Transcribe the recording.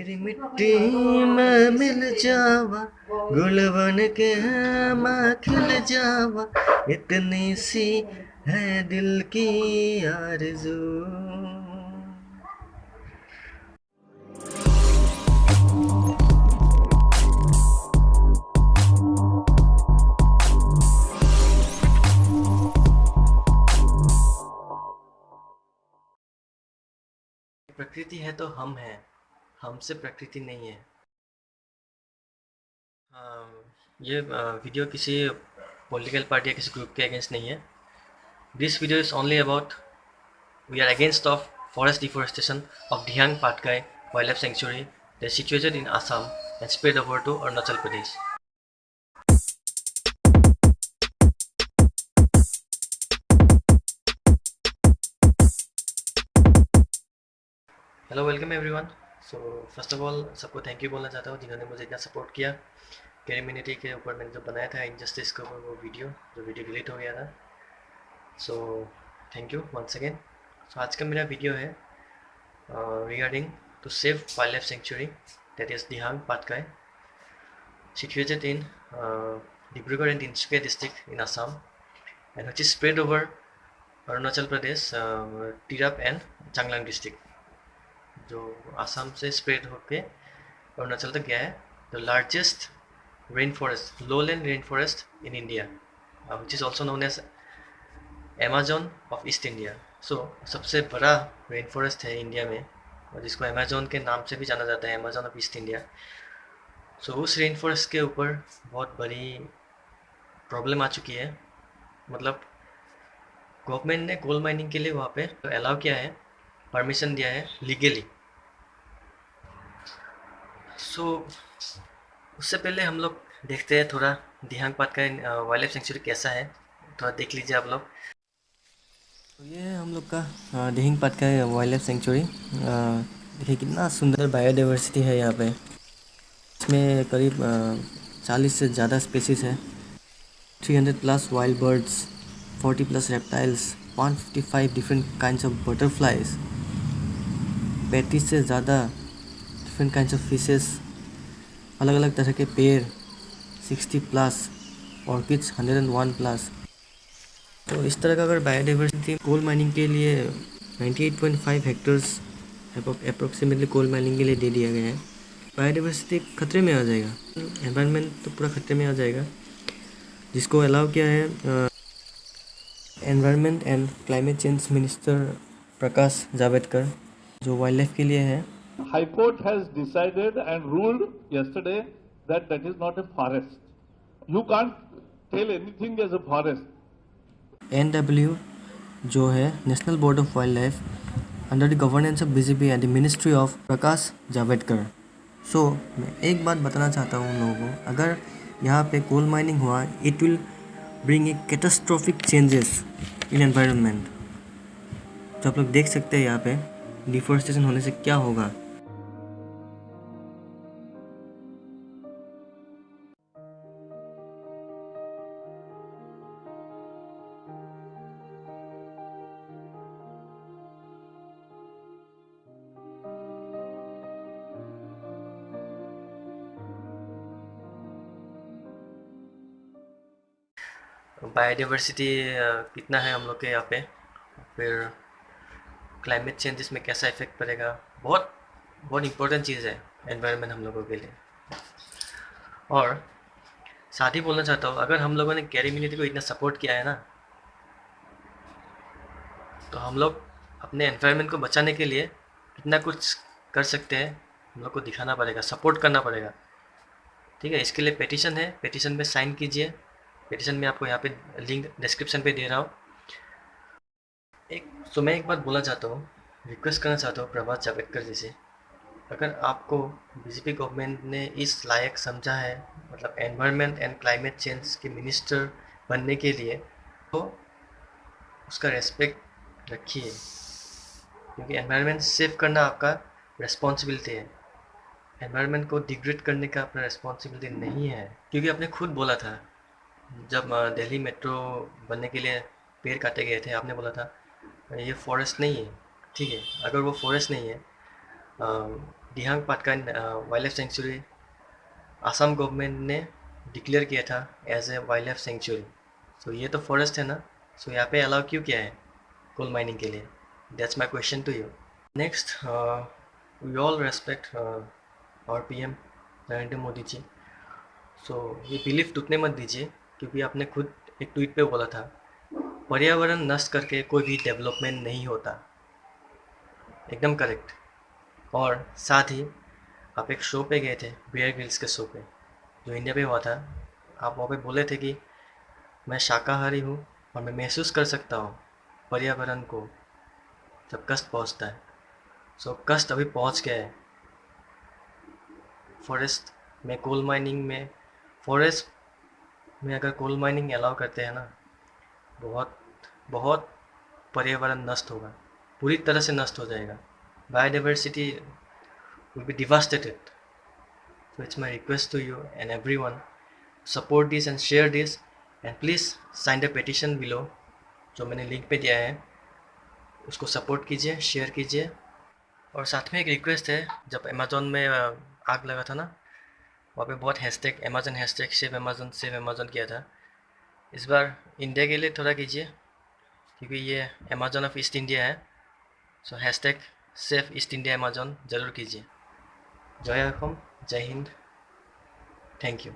तेरी मिट्टी में मिल जावा, गुल बन के मैं खिल जावा, इतनी सी है दिल की आरज़ू। प्रकृति है तो हम हैं, हमसे प्रकृति नहीं है। ये वीडियो किसी पॉलिटिकल पार्टी या किसी ग्रुप के अगेंस्ट नहीं है। This video is only about we are against of forest deforestation of Dihang Patkai Wildlife Sanctuary that is situated in Assam and spread over to Arunachal Pradesh. Hello, welcome everyone. So first of all सबको thank you बोलना चाहता हूँ जिन्होंने मुझे इतना support किया। Community के ऊपर मैंने जो बनाया था इनजस्टिस के ऊपर वो वीडियो डिलीट हो गया था। So thank you once again. So आज का मेरा वीडियो है regarding to save wildlife sanctuary that is Dehing Patkai situated in Dibrugarh and Tinsukia district in Assam and which is spread over Arunachal Pradesh, Tirap and Changlang district, जो आसाम से spread होके अरुणाचल तक गया है। The largest rain forest, lowland rain forest in India, which is also known as Amazon of East India. So सबसे बड़ा rain forest है India में और जिसको अमेजोन के नाम से भी जाना जाता है, अमेजोन ऑफ ईस्ट इंडिया। सो उस रेन फॉरेस्ट के ऊपर बहुत बड़ी प्रॉब्लम आ चुकी है। मतलब गवर्नमेंट ने कोल माइनिंग के लिए वहाँ पे अलाउ किया है, परमिशन दिया है लीगली। सो उससे पहले हम लोग देखते हैं थोड़ा दिहांग पाटकाई वाइल्ड लाइफ सेंचुरी कैसा है, थोड़ा देख लीजिए आप लोग। तो ये है हम लोग का दिहांग पाटकाई वाइल्ड लाइफ सेंचुरी। देखिए कितना सुंदर बायोडाइवर्सिटी है यहाँ पे। इसमें करीब 40 से ज़्यादा स्पीसीज है, 300 plus wild birds, 40 plus reptiles, 155 different kinds of butterflies, 35 से ज़्यादा डिफरेंट काइंड्स ऑफ फिशेस, अलग अलग तरह के पेड़ 60 प्लस, ऑर्किड्स 101 प्लस। तो इस तरह का अगर बायोडाइवर्सिटी कोल माइनिंग के लिए 98.5 हेक्टर्स अप्रोक्सीमेटली कोल माइनिंग के लिए दे दिया गया है। बायोडाइवर्सिटी खतरे में आ जाएगा, एनवायरनमेंट तो पूरा खतरे में आ जाएगा। जिसको अलाउ किया है environment and climate change minister Prakash Javadekar, जो वाइल्ड लाइफ के लिए है। High Court has decided and ruled yesterday that that is not a forest. You can't tell anything as a forest. NW जो है national board of wildlife under the governance of BJP and the ministry of Prakash Javadekar. So मैं एक बात बताना चाहता हूँ उन लोगों को, अगर यहाँ पे कोल माइनिंग हुआ it will bring a catastrophic changes in environment. तो आप लोग देख सकते हैं यहाँ पे डिफोरेस्टेशन होने से क्या होगा। बायोडाइवर्सिटी कितना है हम लोग के यहाँ पे, फिर क्लाइमेट चेंज इसमें कैसा इफेक्ट पड़ेगा, बहुत बहुत इम्पोर्टेंट चीज़ है एनवायरनमेंट हम लोगों के लिए। और साथ ही बोलना चाहता हूँ, अगर हम लोगों ने कम्युनिटी को इतना सपोर्ट किया है ना, तो हम लोग अपने एनवायरनमेंट को बचाने के लिए कितना कुछ कर सकते हैं हम लोग को दिखाना पड़ेगा, सपोर्ट करना पड़ेगा। ठीक है, इसके लिए पेटिशन है, पेटिशन पे साइन कीजिए। पेटिशन में आपको यहाँ पे लिंक डिस्क्रिप्शन पे दे रहा हूँ। मैं एक बात बोलना चाहता हूँ, रिक्वेस्ट करना चाहता हूँ प्रभात जावड़ेकर जी से, अगर आपको बीजेपी गवर्नमेंट ने इस लायक समझा है, मतलब एनवायरनमेंट एंड क्लाइमेट चेंज के मिनिस्टर बनने के लिए, तो उसका रेस्पेक्ट रखिए, क्योंकि एनवायरनमेंट सेव करना आपका रिस्पॉन्सिबिलिटी है। एनवायरनमेंट को डिग्रेड करने का अपना रिस्पॉन्सिबिलिटी नहीं है, क्योंकि आपने खुद बोला था जब दिल्ली मेट्रो बनने के लिए पेड़ काटे गए थे, आपने बोला था ये फॉरेस्ट नहीं है। ठीक है, अगर वो फॉरेस्ट नहीं है, Dehing Patkai wildlife sanctuary Assam government ने डिक्लेयर किया था as a wildlife sanctuary. So ये तो फॉरेस्ट है ना, सो यहाँ पे अलाउ क्यों किया है कोल माइनिंग के लिए? That's my question to you. Next, we all respect our PM Narendra Modi ji. So ये बिलीफ टूटने मत दीजिए, क्योंकि आपने खुद एक ट्वीट पे बोला था पर्यावरण नष्ट करके कोई भी डेवलपमेंट नहीं होता। एकदम करेक्ट। और साथ ही आप एक शो पे गए थे, बियर ग्रिल्स के शो पे जो इंडिया पे हुआ था। आप वहाँ पे बोले थे कि मैं शाकाहारी हूँ और मैं महसूस कर सकता हूँ पर्यावरण को जब कष्ट पहुँचता है। सो कष्ट अभी पहुँच गया है। फॉरेस्ट में कोल माइनिंग में फॉरेस्ट में अगर कोल माइनिंग अलाउ करते हैं ना, बहुत बहुत पर्यावरण नष्ट होगा, पूरी तरह से नष्ट हो जाएगा। Biodiversity will be devastated. So it's my request to you and everyone, support this and share this, and please sign the petition below जो मैंने लिंक पे दिया है, उसको सपोर्ट कीजिए, शेयर कीजिए। और साथ में एक रिक्वेस्ट है, जब अमेज़ॉन में आग लगा था ना, वहाँ पे बहुत hashtag Amazon hashtag save Amazon किया था। इस बार इंडिया के लिए थोड़ा कीजिए, क्योंकि ये अमेज़न ऑफ ईस्ट इंडिया है। So hashtag save East India Amazon ज़रूर कीजिए। जय असम, जय हिंद, थैंक यू।